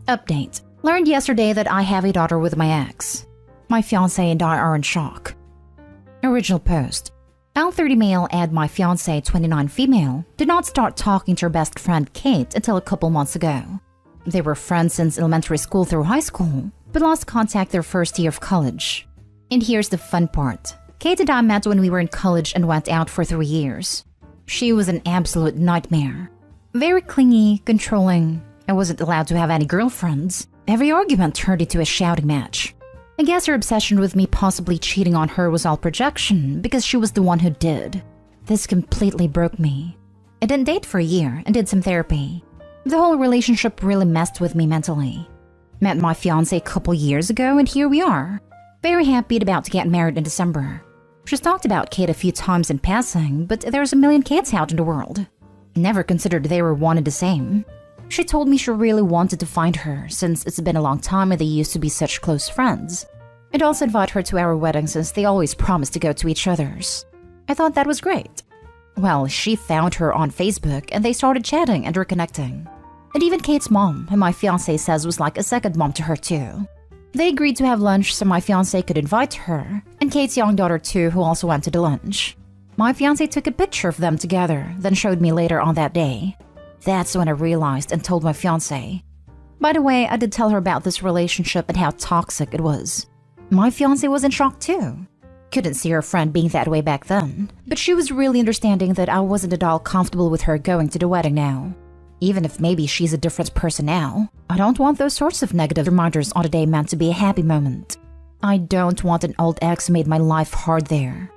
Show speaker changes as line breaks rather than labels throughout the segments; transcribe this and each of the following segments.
Update. Learned yesterday that I have a daughter with my ex. My fiancé and I are in shock. Original post. L30 male and my fiancé 29 female did not start talking to her best friend Kate until a couple months ago. They were friends since elementary school through high school, but lost contact their first year of college. And here's the fun part. Kate and I met when we were in college and went out for 3 years. She was an absolute nightmare. Very clingy, controlling. I wasn't allowed to have any girlfriends. Every argument turned into a shouting match. I guess her obsession with me possibly cheating on her was all projection because she was the one who did. This completely broke me. I didn't date for a year and did some therapy. The whole relationship really messed with me mentally. Met my fiancé a couple years ago and here we are. Very happy and about to get married in December. She's talked about Kate a few times in passing, but there's a million Kates out in the world. Never considered they were one and the same. She told me she really wanted to find her since it's been a long time and they used to be such close friends. I'd also invite her to our wedding since they always promised to go to each other's. I thought that was great. Well, she found her on Facebook and they started chatting and reconnecting. And even Kate's mom, who my fiancé says was like a second mom to her too. They agreed to have lunch so my fiancé could invite her, and Kate's young daughter too, who also went to the lunch. My fiancé took a picture of them together, then showed me later on that day. That's when I realized and told my fiancé. By the way, I did tell her about this relationship and how toxic it was. My fiancé was in shock too. Couldn't see her friend being that way back then, but she was really understanding that I wasn't at all comfortable with her going to the wedding now. Even if maybe she's a different person now, I don't want those sorts of negative reminders on a day meant to be a happy moment. I don't want an old ex who made my life hard there.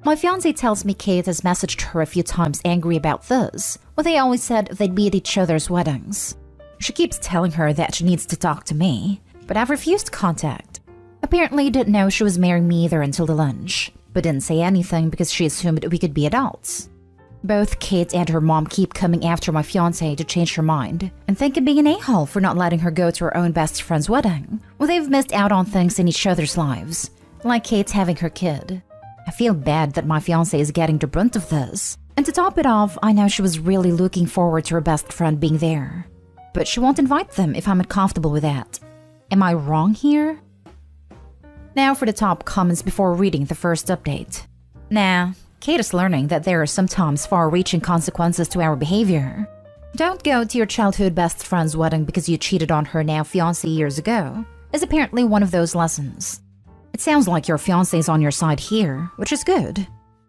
My fiancé tells me Kate has messaged her a few times angry about this, when they always said they'd be at each other's weddings. She keeps telling her that she needs to talk to me, but I've refused contact. Apparently didn't know she was marrying me either until the lunch, but didn't say anything because she assumed we could be adults. Both Kate and her mom keep coming after my fiancé to change her mind and think I'm being an a-hole for not letting her go to her own best friend's wedding when they've missed out on things in each other's lives, like Kate's having her kid. I feel bad that my fiancé is getting the brunt of this. And to top it off, I know she was really looking forward to her best friend being there. But she won't invite them if I'm uncomfortable with that. Am I wrong here? Now for the top comments before reading the first update. Nah, Kate is learning that there are sometimes far-reaching consequences to our behavior. Don't go to your childhood best friend's wedding because you cheated on her now fiancé years ago, is apparently one of those lessons. It sounds like your fiancé is on your side here, which is good.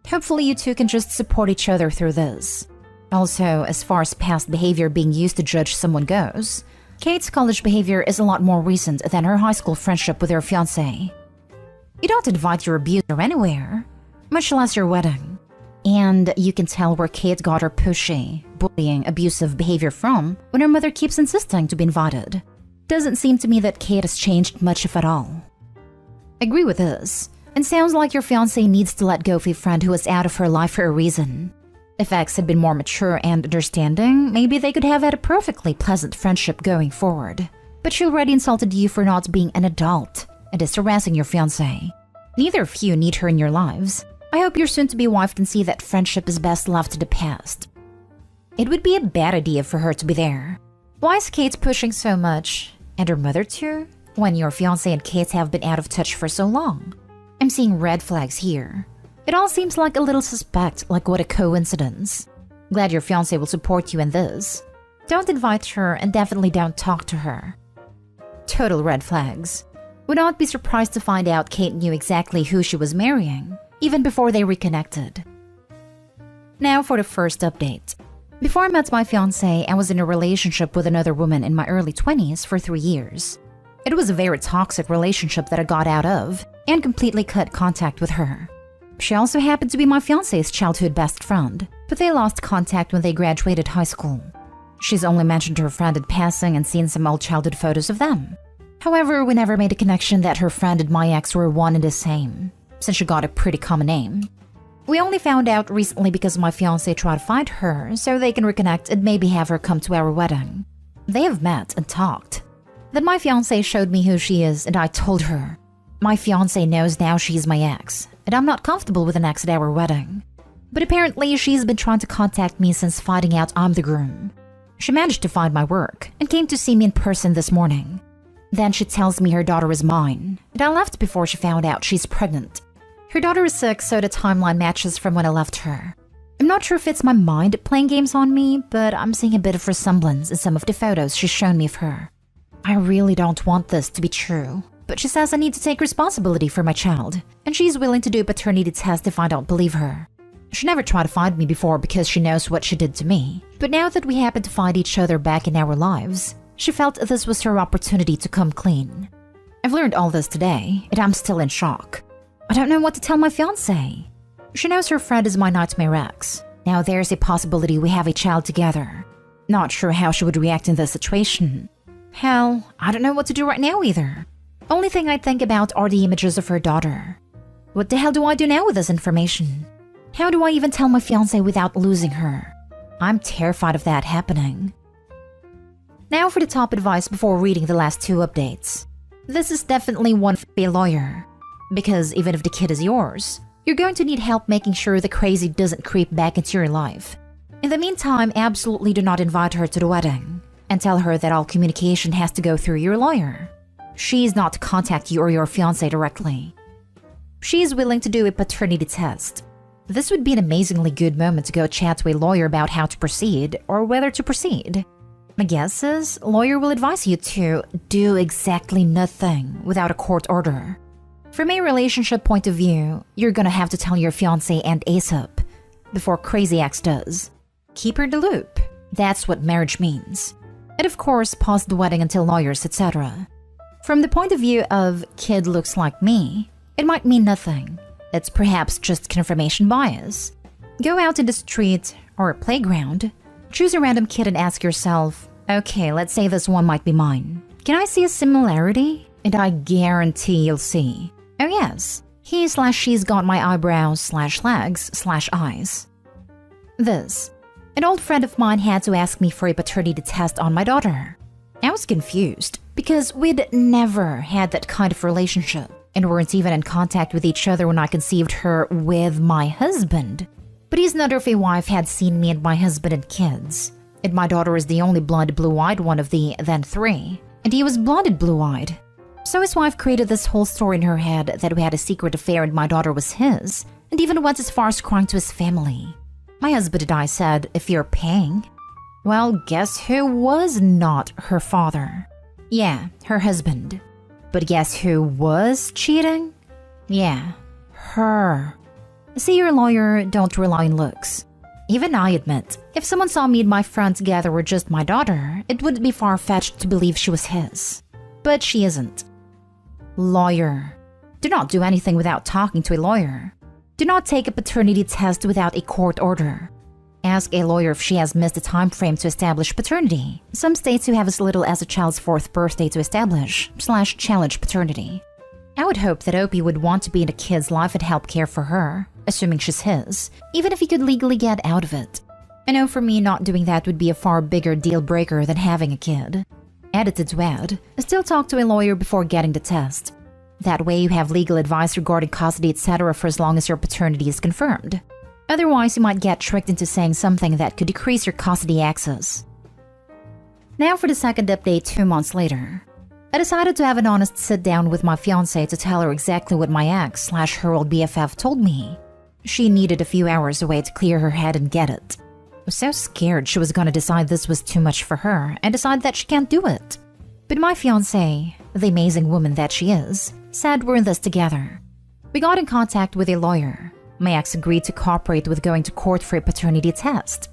Hopefully you two can just support each other through this. Also, as far as past behavior being used to judge someone goes, Kate's college behavior is a lot more recent than her high school friendship with her fiancé. You don't invite your abuser anywhere, much less your wedding. And you can tell where Kate got her pushy, bullying, abusive behavior from when her mother keeps insisting to be invited. Doesn't seem to me that Kate has changed much if at all. Agree with this, and sounds like your fiancé needs to let go of a friend who was out of her life for a reason. If X had been more mature and understanding, maybe they could have had a perfectly pleasant friendship going forward. But she already insulted you for not being an adult, and is harassing your fiancé. Neither of you need her in your lives. I hope your soon-to-be wife can see that friendship is best left to the past. It would be a bad idea for her to be there. Why is Kate pushing so much? And her mother too? When your fiancé and Kate have been out of touch for so long. I'm seeing red flags here. It all seems like a little suspect, like what a coincidence. Glad your fiancé will support you in this. Don't invite her and definitely don't talk to her. Total red flags. Would not be surprised to find out Kate knew exactly who she was marrying, even before they reconnected. Now for the first update. Before I met my fiancé, I was in a relationship with another woman in my early 20s for 3 years. It was a very toxic relationship that I got out of and completely cut contact with her. She also happened to be my fiancé's childhood best friend, but they lost contact when they graduated high school. She's only mentioned her friend in passing and seen some old childhood photos of them. However, we never made a connection that her friend and my ex were one and the same, since she got a pretty common name. We only found out recently because my fiancé tried to find her so they can reconnect and maybe have her come to our wedding. They have met and talked. Then my fiancé showed me who she is and I told her. My fiancé knows now she's my ex, and I'm not comfortable with an ex at our wedding. But apparently she's been trying to contact me since finding out I'm the groom. She managed to find my work and came to see me in person this morning. Then she tells me her daughter is mine, and I left before she found out she's pregnant. Her daughter is 6, so the timeline matches from when I left her. I'm not sure if it's my mind playing games on me, but I'm seeing a bit of resemblance in some of the photos she's shown me of her. I really don't want this to be true, but she says I need to take responsibility for my child, and she's willing to do a paternity test if I don't believe her. She never tried to find me before because she knows what she did to me, but now that we happen to find each other back in our lives, she felt this was her opportunity to come clean. I've learned all this today, and I'm still in shock. I don't know what to tell my fiancé. She knows her friend is my nightmare ex. Now there's a possibility we have a child together. Not sure how she would react in this situation. Hell, I don't know what to do right now either. Only thing I think about are the images of her daughter. What the hell do I do now with this information? How do I even tell my fiancé without losing her? I'm terrified of that happening. Now for the top advice before reading the last 2 updates. This is definitely one for a lawyer. Because even if the kid is yours, you're going to need help making sure the crazy doesn't creep back into your life. In the meantime, absolutely do not invite her to the wedding, and tell her that all communication has to go through your lawyer. She is not to contact you or your fiancé directly. She is willing to do a paternity test. This would be an amazingly good moment to go chat to a lawyer about how to proceed or whether to proceed. My guess is, lawyer will advise you to do exactly nothing without a court order. From a relationship point of view, you're gonna have to tell your fiancé and ASAP, before crazy ex does. Keep her in the loop. That's what marriage means. And of course, pause the wedding until lawyers, etc. From the point of view of kid looks like me, it might mean nothing. It's perhaps just confirmation bias. Go out in the street or a playground, choose a random kid and ask yourself, okay, let's say this one might be mine. Can I see a similarity? And I guarantee you'll see. Oh yes, he/she's got my eyebrows/legs/eyes. This. An old friend of mine had to ask me for a paternity test on my daughter. I was confused because we'd never had that kind of relationship and weren't even in contact with each other when I conceived her with my husband. But his another wife had seen me and my husband and kids, and my daughter is the only blonde blue-eyed one of the then 3, and he was blonde blue-eyed. So his wife created this whole story in her head that we had a secret affair and my daughter was his, and even went as far as crying to his family. My husband and I said, if you're paying. Well, guess who was not her father? Yeah, her husband. But guess who was cheating? Yeah, her. See, your lawyer, don't rely on looks. Even I admit, if someone saw me and my friend together were just my daughter, it wouldn't be far-fetched to believe she was his. But she isn't. Lawyer. Do not do anything without talking to a lawyer. Do not take a paternity test without a court order. Ask a lawyer if she has missed a time frame to establish paternity. Some states who have as little as a child's 4th birthday to establish/challenge paternity. I would hope that Opie would want to be in a kid's life and help care for her, assuming she's his, even if he could legally get out of it. I know for me, not doing that would be a far bigger deal breaker than having a kid. Edited to add, still talk to a lawyer before getting the test. That way you have legal advice regarding custody, etc. for as long as your paternity is confirmed. Otherwise, you might get tricked into saying something that could decrease your custody access. Now for the second update 2 months later. I decided to have an honest sit-down with my fiancée to tell her exactly what my ex/her old BFF told me. She needed a few hours away to clear her head and get it. I was so scared she was gonna decide this was too much for her and decide that she can't do it. But my fiancée, the amazing woman that she is, said we're in this together. We got in contact with a lawyer. My ex agreed to cooperate with going to court for a paternity test.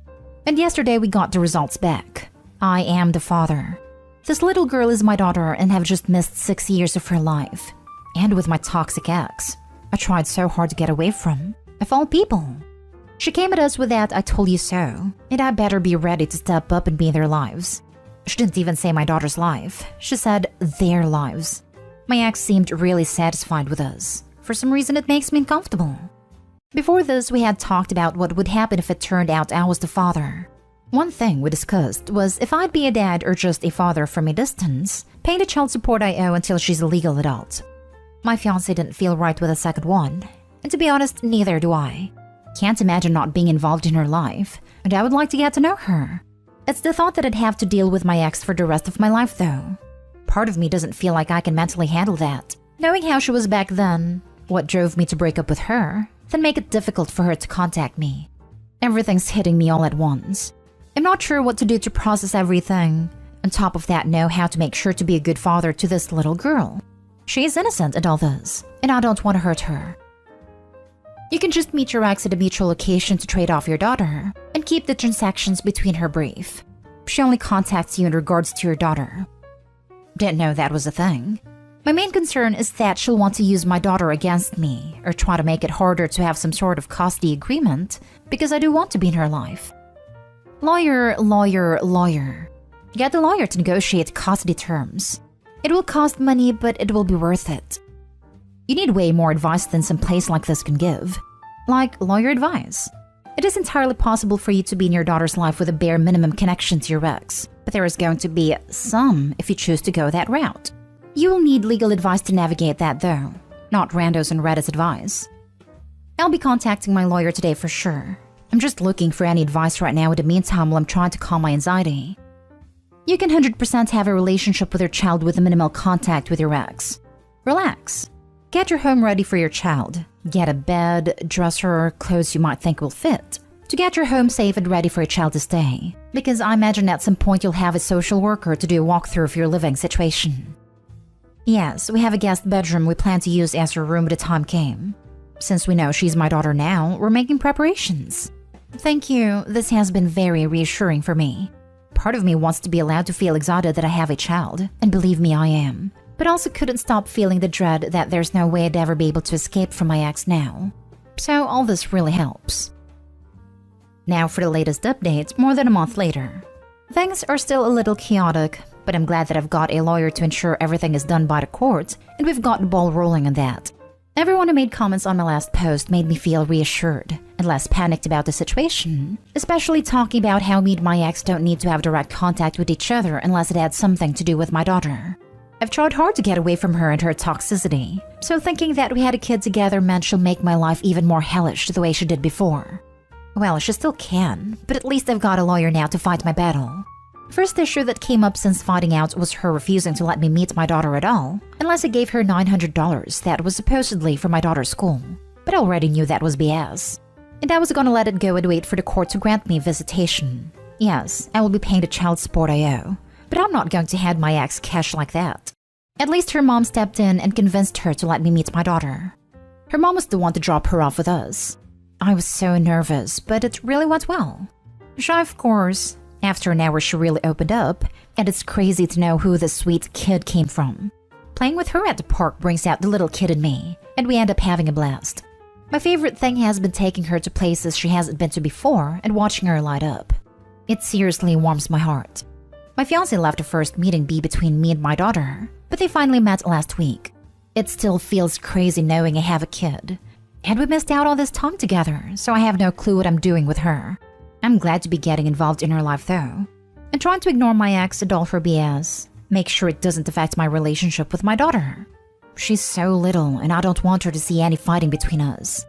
And yesterday we got the results back. I am the father. This little girl is my daughter and have just missed 6 years of her life. And with my toxic ex, I tried so hard to get away from, of all people. She came at us with that "I told you so," and I better be ready to step up and be in their lives. She didn't even say my daughter's life. She said their lives. My ex seemed really satisfied with us. For some reason, it makes me uncomfortable. Before this, we had talked about what would happen if it turned out I was the father. One thing we discussed was if I'd be a dad or just a father from a distance, paying the child support I owe until she's a legal adult. My fiancé didn't feel right with the second one, and to be honest, neither do I. Can't imagine not being involved in her life, and I would like to get to know her. It's the thought that I'd have to deal with my ex for the rest of my life, though. Part of me doesn't feel like I can mentally handle that. Knowing how she was back then, what drove me to break up with her, then make it difficult for her to contact me. Everything's hitting me all at once. I'm not sure what to do to process everything. On top of that, know how to make sure to be a good father to this little girl. She is innocent in all this, and I don't want to hurt her. You can just meet your ex at a mutual location to trade off your daughter, and keep the transactions between her brief. She only contacts you in regards to your daughter. Didn't know that was a thing. My main concern is that she'll want to use my daughter against me, or try to make it harder to have some sort of custody agreement, because I do want to be in her life. Lawyer, lawyer, lawyer. Get the lawyer to negotiate custody terms. It will cost money, but it will be worth it. You need way more advice than some place like this can give. Like lawyer advice. It is entirely possible for you to be in your daughter's life with a bare minimum connection to your ex, but there is going to be some if you choose to go that route. You will need legal advice to navigate that though, not randos and Reddit's advice. I'll be contacting my lawyer today for sure. I'm just looking for any advice right now in the meantime while I'm trying to calm my anxiety. You can 100% have a relationship with your child with a minimal contact with your ex. Relax. Get your home ready for your child. Get a bed, dresser, clothes you might think will fit. To get your home safe and ready for your child to stay. Because I imagine at some point you'll have a social worker to do a walkthrough of your living situation. Yes, we have a guest bedroom we plan to use as her room when the time came. Since we know she's my daughter now, we're making preparations. Thank you, this has been very reassuring for me. Part of me wants to be allowed to feel excited that I have a child, and believe me, I am. But also couldn't stop feeling the dread that there's no way I'd ever be able to escape from my ex now. So all this really helps. Now for the latest update, more than a month later. Things are still a little chaotic, but I'm glad that I've got a lawyer to ensure everything is done by the court, and we've got the ball rolling on that. Everyone who made comments on my last post made me feel reassured and less panicked about the situation, especially talking about how me and my ex don't need to have direct contact with each other unless it had something to do with my daughter. I've tried hard to get away from her and her toxicity, so thinking that we had a kid together meant she'll make my life even more hellish the way she did before. Well, she still can, but at least I've got a lawyer now to fight my battle. First issue that came up since finding out was her refusing to let me meet my daughter at all, unless I gave her $900 that was supposedly for my daughter's school. But I already knew that was BS. And I was gonna let it go and wait for the court to grant me visitation. Yes, I will be paying the child support I owe, but I'm not going to hand my ex cash like that. At least her mom stepped in and convinced her to let me meet my daughter. Her mom was the one to drop her off with us. I was so nervous, but it really went well. Shy, of course. After an hour, she really opened up, and it's crazy to know who this sweet kid came from. Playing with her at the park brings out the little kid in me, and we end up having a blast. My favorite thing has been taking her to places she hasn't been to before and watching her light up. It seriously warms my heart. My fiancé left the first meeting be between me and my daughter, but they finally met last week. It still feels crazy knowing I have a kid. And we missed out all this time together, so I have no clue what I'm doing with her. I'm glad to be getting involved in her life though, and trying to ignore my ex and all her BS, make sure it doesn't affect my relationship with my daughter. She's so little and I don't want her to see any fighting between us.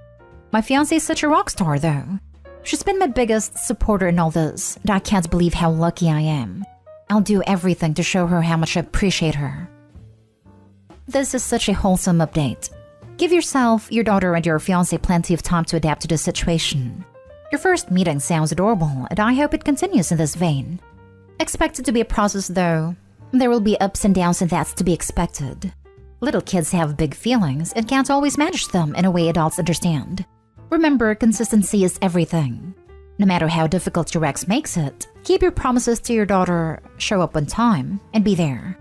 My fiancé is such a rock star though. She's been my biggest supporter in all this, and I can't believe how lucky I am. I'll do everything to show her how much I appreciate her. This is such a wholesome update. Give yourself, your daughter, and your fiancé plenty of time to adapt to the situation. Your first meeting sounds adorable, and I hope it continues in this vein. Expect it to be a process though. There will be ups and downs, and that's to be expected. Little kids have big feelings and can't always manage them in a way adults understand. Remember, consistency is everything. No matter how difficult your ex makes it, keep your promises to your daughter, show up on time, and be there.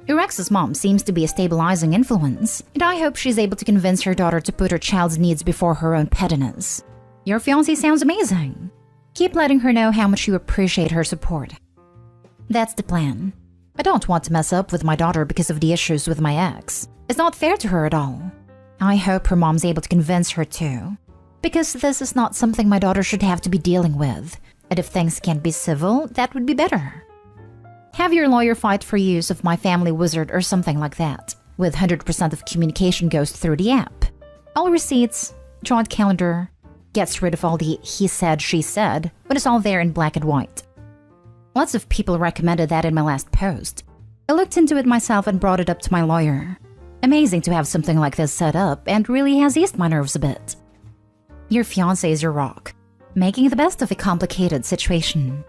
Your ex's mom seems to be a stabilizing influence, and I hope she's able to convince her daughter to put her child's needs before her own pettiness. Your fiancé sounds amazing. Keep letting her know how much you appreciate her support. That's the plan. I don't want to mess up with my daughter because of the issues with my ex. It's not fair to her at all. I hope her mom's able to convince her too. Because this is not something my daughter should have to be dealing with. And if things can't be civil, that would be better. Have your lawyer fight for use of My Family Wizard or something like that, with 100% of communication goes through the app. All receipts, joint calendar, gets rid of all the he said, she said, when it's all there in black and white. Lots of people recommended that in my last post. I looked into it myself and brought it up to my lawyer. Amazing to have something like this set up and really has eased my nerves a bit. Your fiancée is your rock, making the best of a complicated situation.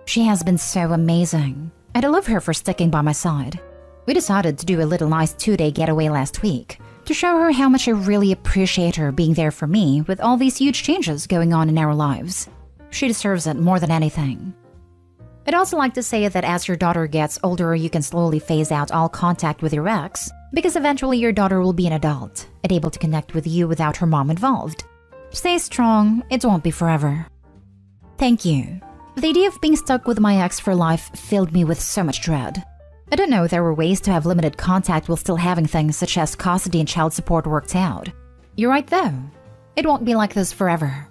She has been so amazing, and I love her for sticking by my side. We decided to do a little nice 2-day getaway last week to show her how much I really appreciate her being there for me with all these huge changes going on in our lives. She deserves it more than anything. I'd also like to say that as your daughter gets older, you can slowly phase out all contact with your ex, because eventually your daughter will be an adult and able to connect with you without her mom involved. Stay strong, it won't be forever. Thank you. The idea of being stuck with my ex for life filled me with so much dread. I didn't know there were ways to have limited contact while still having things such as custody and child support worked out. You're right though. It won't be like this forever.